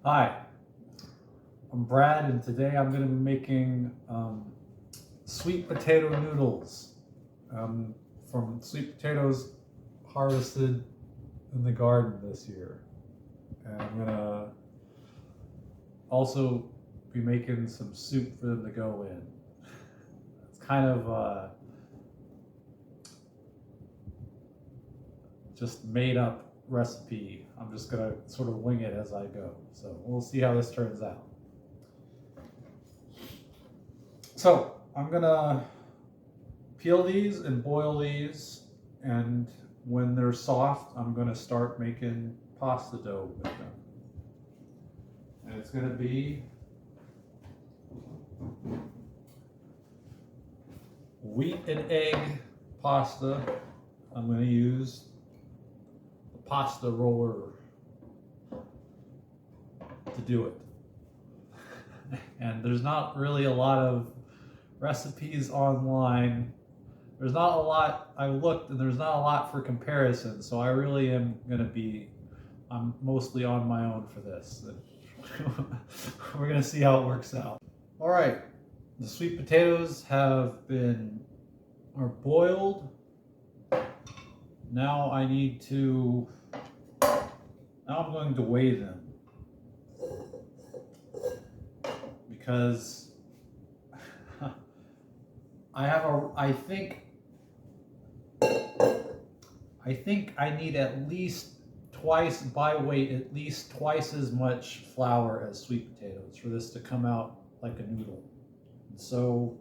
Hi, I'm Brad, and today I'm going to be making sweet potato noodles from sweet potatoes harvested in the garden this year. And I'm going to also be making some soup for them to go in. It's kind of just made up recipe. I'm just going to sort of wing it as I go. So we'll see how this turns out. So I'm gonna peel these and boil these, and when they're soft, I'm gonna start making pasta dough with them. And it's gonna be wheat and egg pasta. I'm gonna use the pasta roller to do it. And there's not really a lot of recipes online. There's not a lot. I looked and there's not a lot for comparison, so I really am I'm mostly on my own for this. We're gonna see how it works out. All right, the sweet potatoes are boiled. Now I'm going to weigh them, because I think I need at least twice as much flour as sweet potatoes for this to come out like a noodle. And so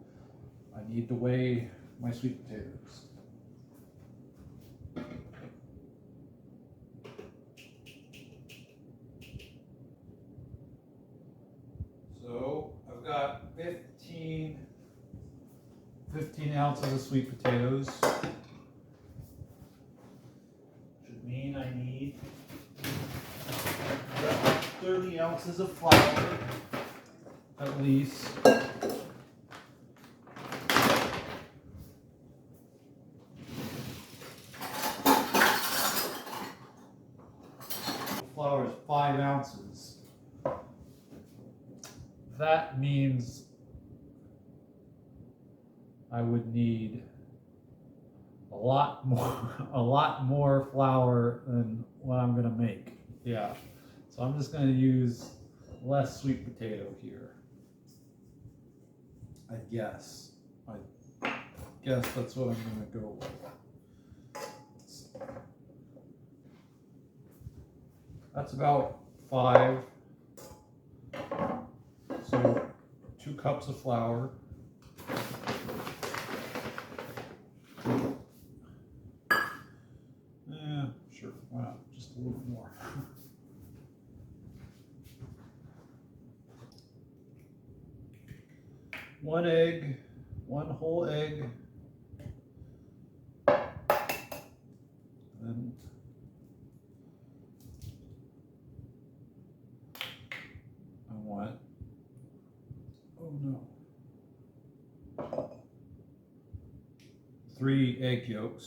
I need to weigh my sweet potatoes. So I've got 15 ounces of sweet potatoes. Should mean I need 30 ounces of flour, at least. Flour is 5 ounces. That means I would need a lot more flour than what I'm gonna make. Yeah. So I'm just gonna use less sweet potato here. I guess that's what I'm gonna go with. That's about 5. So 2 cups of flour. Yeah, sure, why not? Just a little more. One whole egg. And I want, oh no, 3 egg yolks.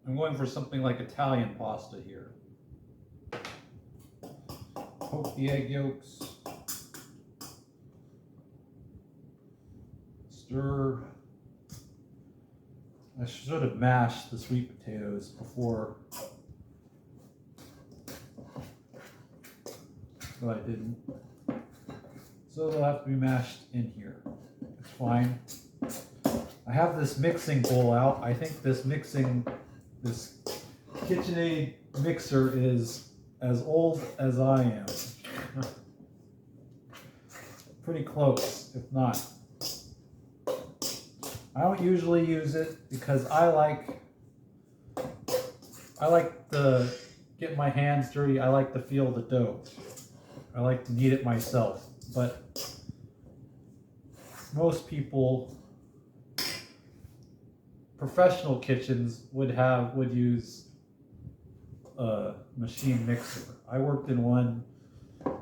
I'm going for something like Italian pasta here. Poke the egg yolks. Stir. I should have mashed the sweet potatoes before, but I didn't. So they'll have to be mashed in here. It's fine. I have this mixing bowl out. I think this KitchenAid mixer is as old as I am. Pretty close, if not. I don't usually use it because I like to get my hands dirty. I like to feel the dough. I like to knead it myself. But most people, professional kitchens would use a machine mixer. I worked in one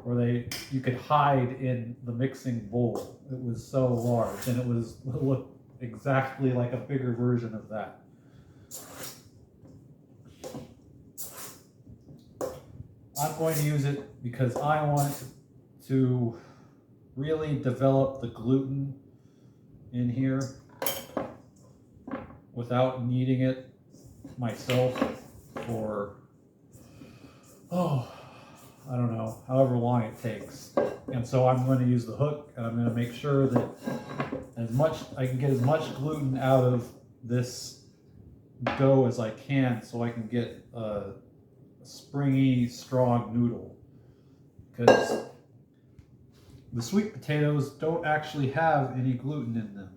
where you could hide in the mixing bowl. It was so large, and it looked exactly like a bigger version of that. I'm going to use it because I want to really develop the gluten in here without needing it myself for, oh, I don't know, however long it takes. And so I'm going to use the hook, and I'm going to make sure that I can get as much gluten out of this dough as I can, so I can get a springy, strong noodle. Because the sweet potatoes don't actually have any gluten in them.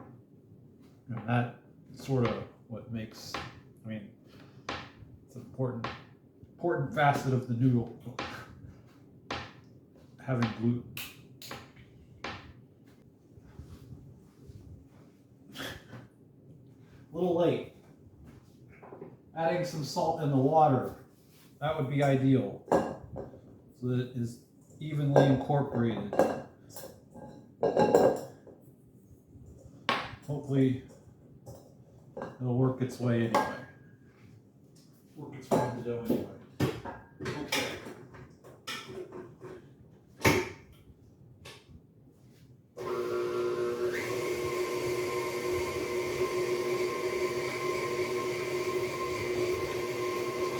And that's sort of what makes, I mean, it's an important facet of the noodle, having gluten. A little late. Adding some salt in the water, that would be ideal, so that it is evenly incorporated. Hopefully it'll work its way anyway. Work its way in the dough anyway. Okay.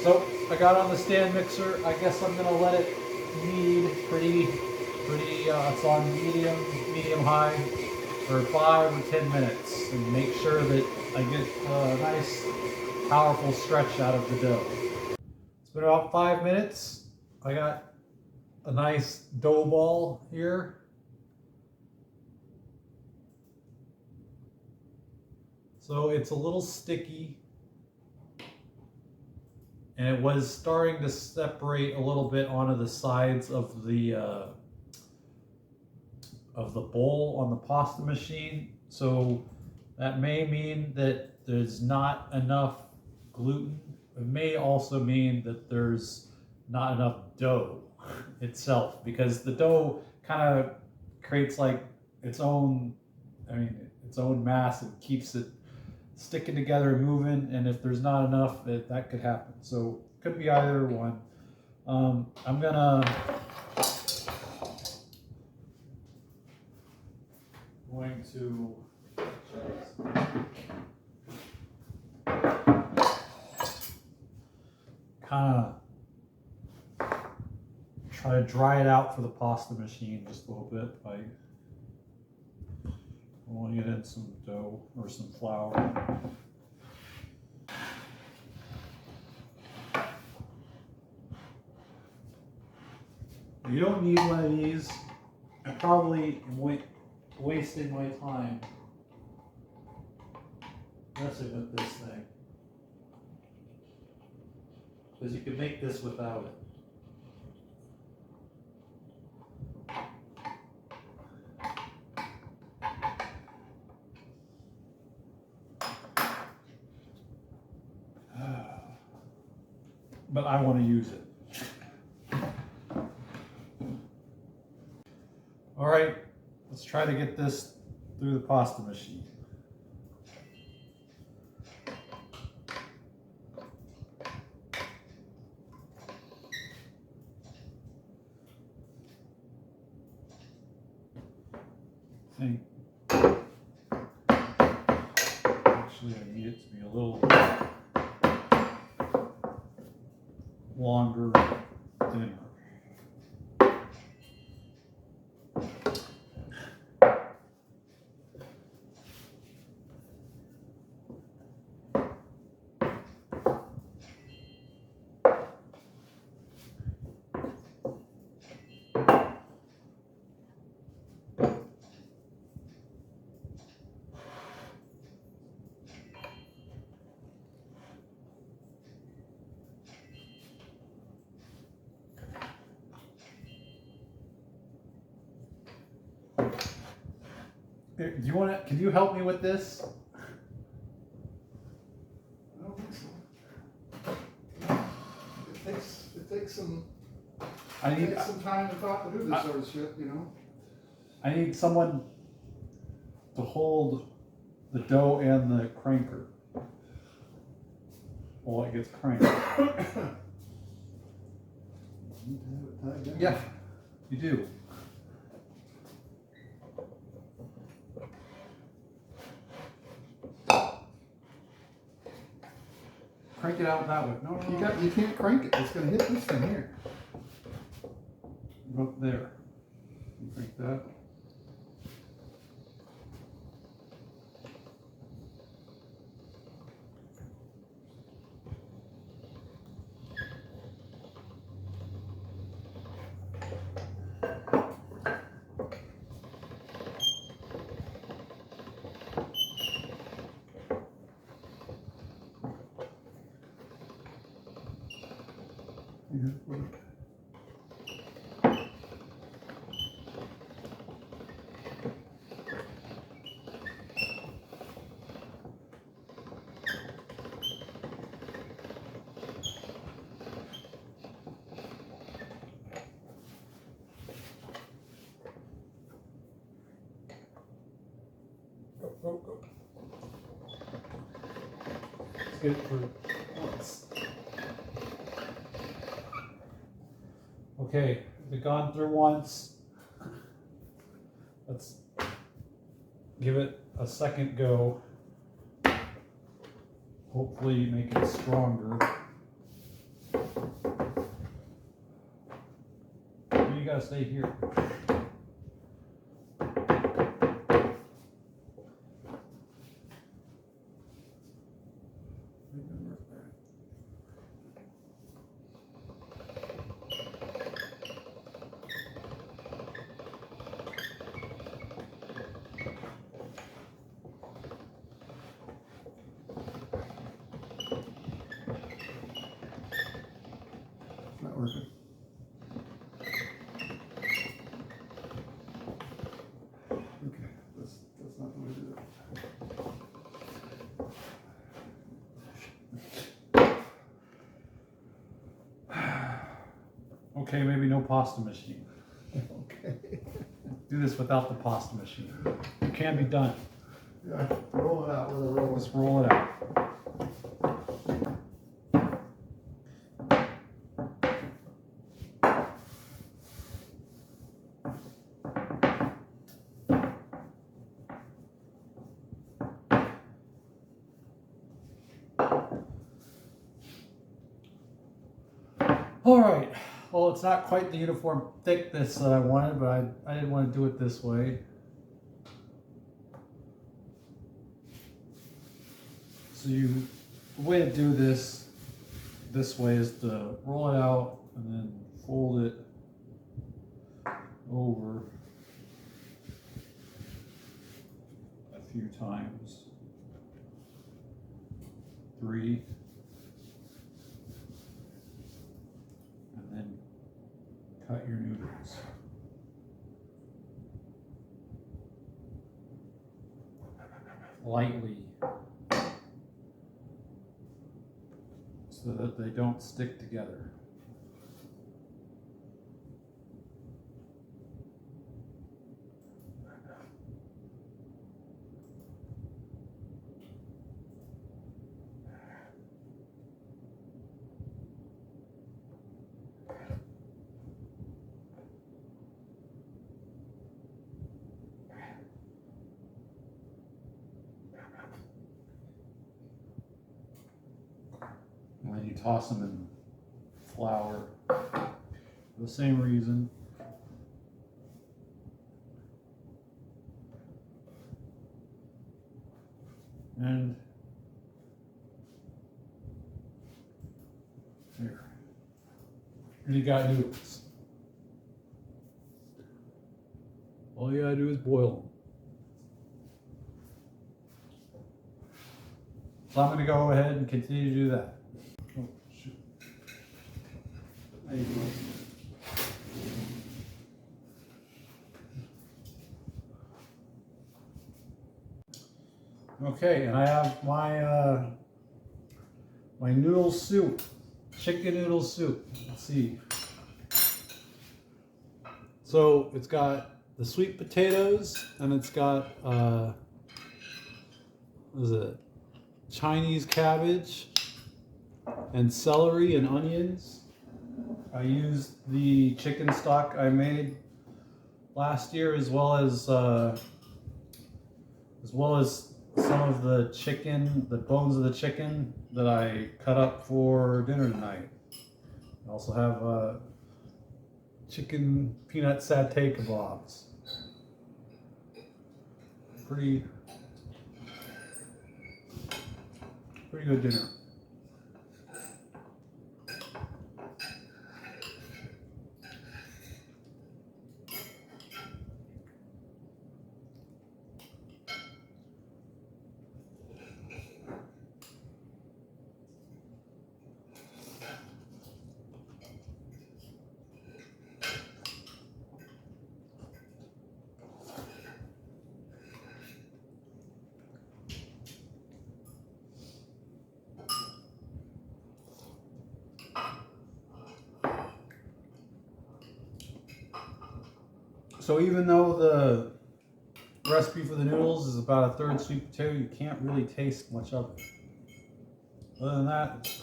So I got on the stand mixer. I guess I'm gonna let it knead pretty. It's on medium high for 5 or 10 minutes, and make sure that I get a nice, powerful stretch out of the dough. It's been about 5 minutes. I got a nice dough ball here. So it's a little sticky, and it was starting to separate a little bit onto the sides of the bowl on the pasta machine. So that may mean that there's not enough gluten. It may also mean that there's not enough dough itself, because the dough kind of creates like its own mass and keeps it sticking together and moving, and if there's not enough, that could happen. So it could be either one. I'm going to kind of try to dry it out for the pasta machine just a little bit by rolling it in some dough or some flour. You don't need one of these. I probably am wasting my time messing with this thing, because you can make this without it. But I want to use it. All right, let's try to get this through the pasta machine. Actually, I need it to be a little longer, thinner. Do you want to? Can you help me with this? I don't think so. It takes some. I need Takes some time to do this sort of shit, you know. I need someone to hold the dough and the cranker while it gets cranked. Need to have it tied down. Yeah, you do. Crank it out that way. No, You can't crank it. It's gonna hit this thing here. Up there. You crank that. Go. Let's get it through once. Okay, we've gone through once. Let's give it a second go. Hopefully make it stronger. You gotta stay here. Not working. Okay, that's not the way to do it. Okay, maybe no pasta machine. Okay. Do this without the pasta machine. It can be done. Yeah, roll it out with a roller. Let's roll it out. All right. Well, it's not quite the uniform thickness that I wanted, but I didn't want to do it this way. So the way to do this way is to roll it out and then fold it over a few times. 3. And then cut your noodles. Lightly, so that they don't stick together. And then you toss them in flour for the same reason. And here. And you got noodles. All you gotta do is boil them. So I'm gonna go ahead and continue to do that. Oh, shoot. There you go. Okay, and I have my my noodle soup, chicken noodle soup. Let's see. So it's got the sweet potatoes, and it's got what is it? Chinese cabbage, and celery and onions. I used the chicken stock I made last year, as well as some of the chicken, the bones of the chicken that I cut up for dinner tonight. I also have chicken peanut satay kebabs. Pretty good dinner. So even though the recipe for the noodles is about a third sweet potato, you can't really taste much of it. Other than that, it's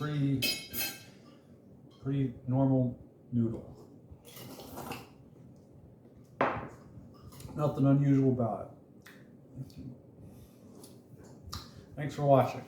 pretty normal noodle. Nothing unusual about it. Thanks for watching.